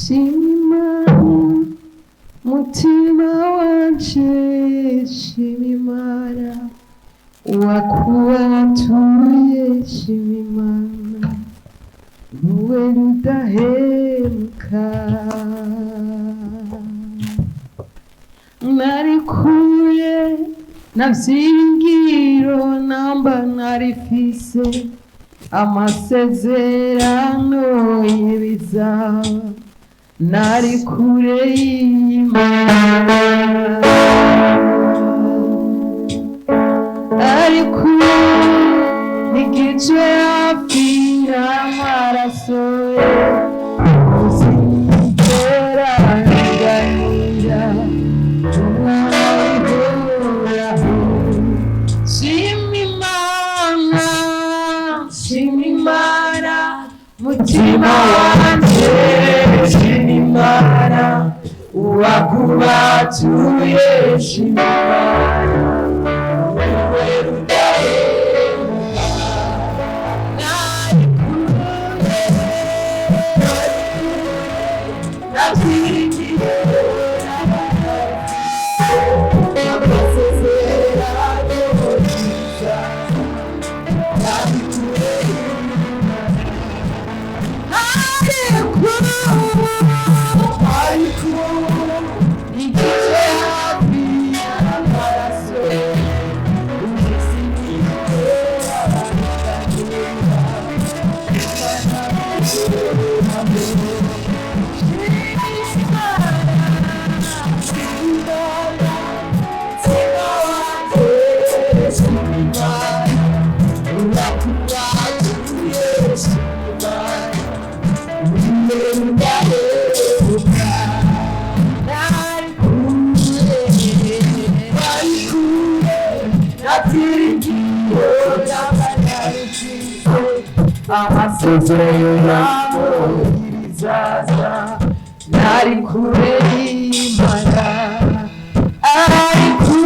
Shimimana, mutima wanje shimimana, wakuwatuye shimimana, ruwe rudahemuka. Narikuye navyiringiro namba narifise amasezerano y'ibizaba nari kure y'Imana ariko n'igice hafi y'amaraso ye uzigera nganira umwana w'ihoraho. Shimimana mutima wanje shimimana, uwakubatuye shimimana, wewe rudahemuka. Navyiringiye amasezerano yiza amasezerano y'ibizaza nari kure y'Imana ariko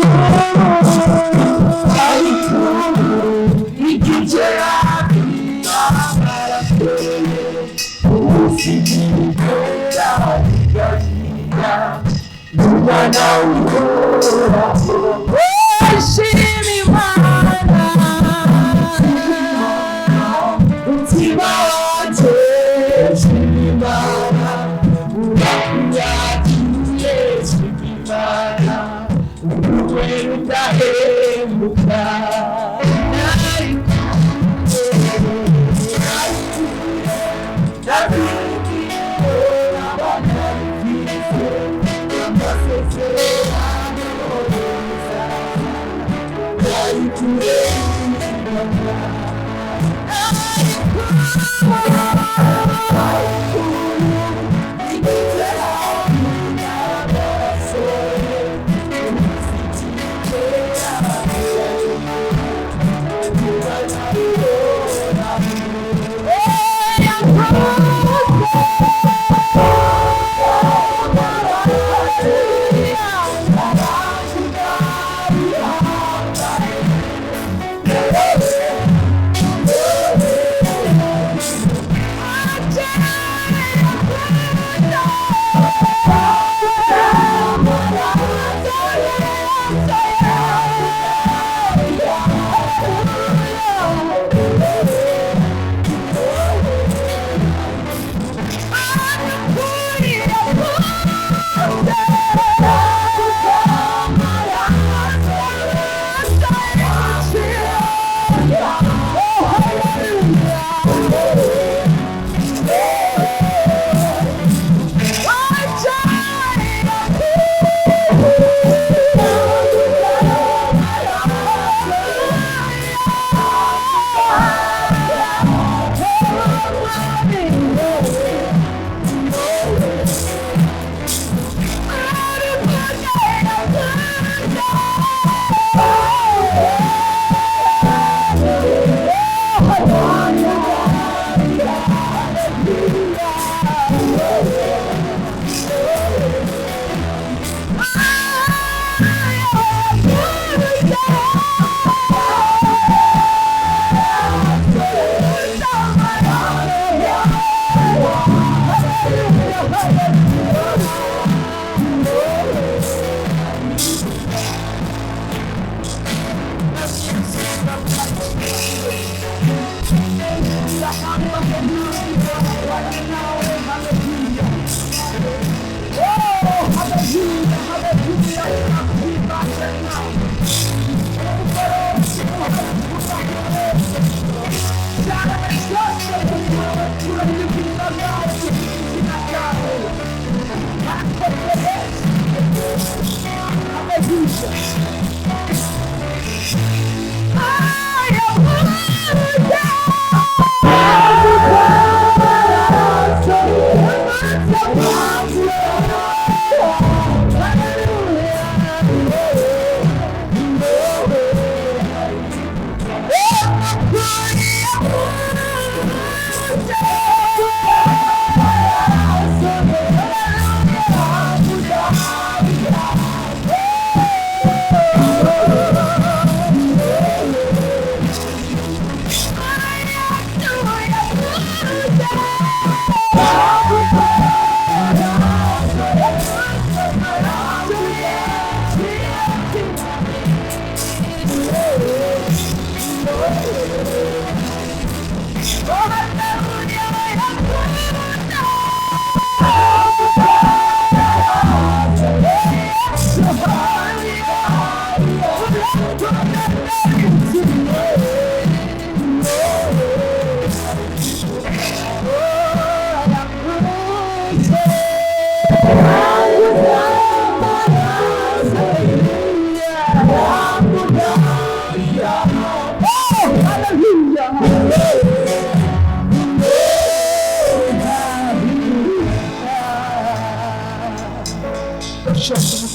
igice hafi y'amaraso ye ubusigiriro bw'abiganira n'umwana w'uhoraho.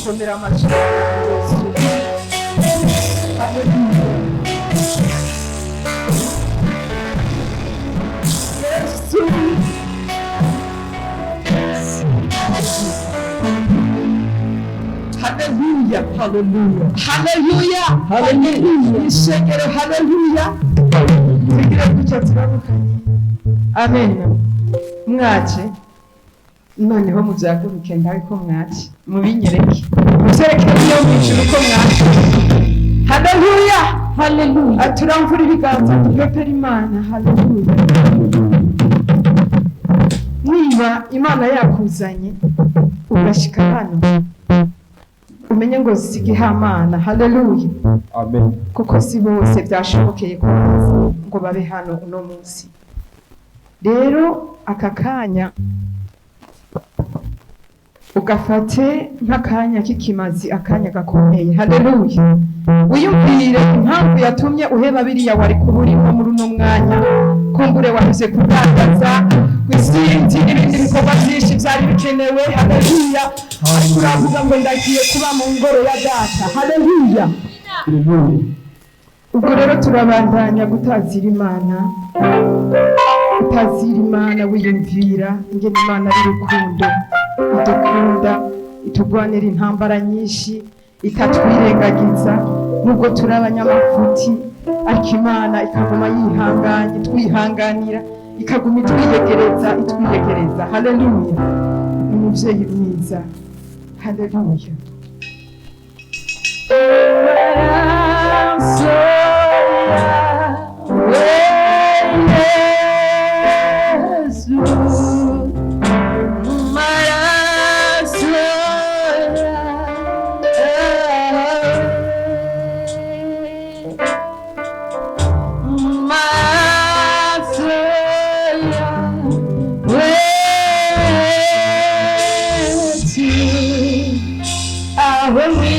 Komera amashyi Yesu. Haleluya. Yesu. Haleluya. Haleluya. Haleluya. Haleluya. Ishengero haleluya. Tugira gutya turabukanye. Amen. Mwaje. Noneho muzaguruke ndabe ko mwaje mubinyereke musereke iyo mwiciro ko mwaje. Haleluya. Haleluya. Aturamvura ibiganza tugopera Imana. Haleluya. Niba Imana yakuzanye ugashika hano umenye ngo zigihamana. Haleluya. Amen. Kuko si bose byashobokeye ko ngo babe hano uno munsi. Rero aka kanya ugafate nk'akanya k'ikimazi, akanya gakomeye. Haleluya. Wiyumvire impamvu yatumye uheba biriya wari kuburimo muri uno mwanya. Kumbure wabuze kugaragaza kwisinzi n'ibindi bikorwa byinshi byari bikenewe. Haleluya. Ariko uravuga ngo ndagiye kuba mu ngoro ya data. Haleluya. Ubwo rero turabandanya gutazira Imana. Utazira Imana wiyumvira ingene Imana ari rukundo, idukunda, itugwanira intambara nyinshi, itatwirengagiza nubwo turi abanyamafuti, ariko Imana ikaguma yihanganye, twihanganira, ikaguma itwiyegereza. Haleluya. Ni umuvyeyi mwiza. Haleluya. When we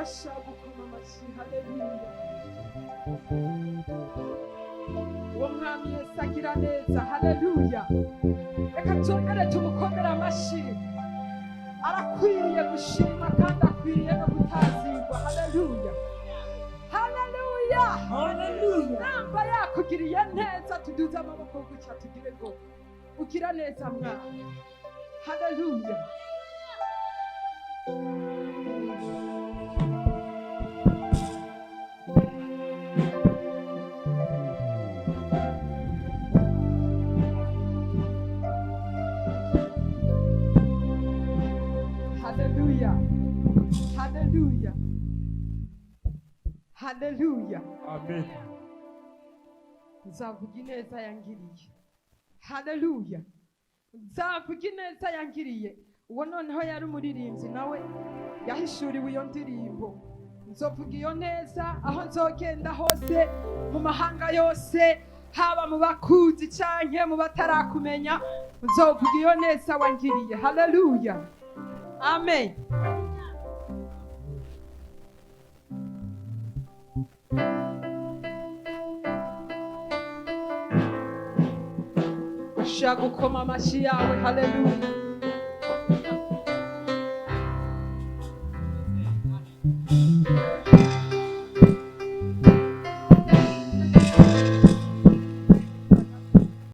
bashaka gukoma amashyi. Haleluya. Uwo mwami Yesu agira neza. Haleluya. Reka twongere tumukomere amashyi. Arakwiriye gushima kandi akwiriye no gutazirwa. Haleluya. Haleluya. Haleluya. Namba yakugiriye neza, tuduze amaboko gutya tugire ngo ugira neza mwami. Haleluya. Haleluya. Haleluya. Haleluya. Amen. Nzavuga ineza yangiriye. Haleluya. Nzavuga ineza yangiriye. Uwo noneho yari umuririmbyi nawe yahishuriwe iyo ndirimbo. Nzovuga iyo neza aho nzogenda hose, mu mahanga yose, haba mu bakuzi canke mu batarakumenya, nzovuga iyo neza wangiriye. Haleluya. Amen. Ushaka gukoma amashyi yawe. Haleluya.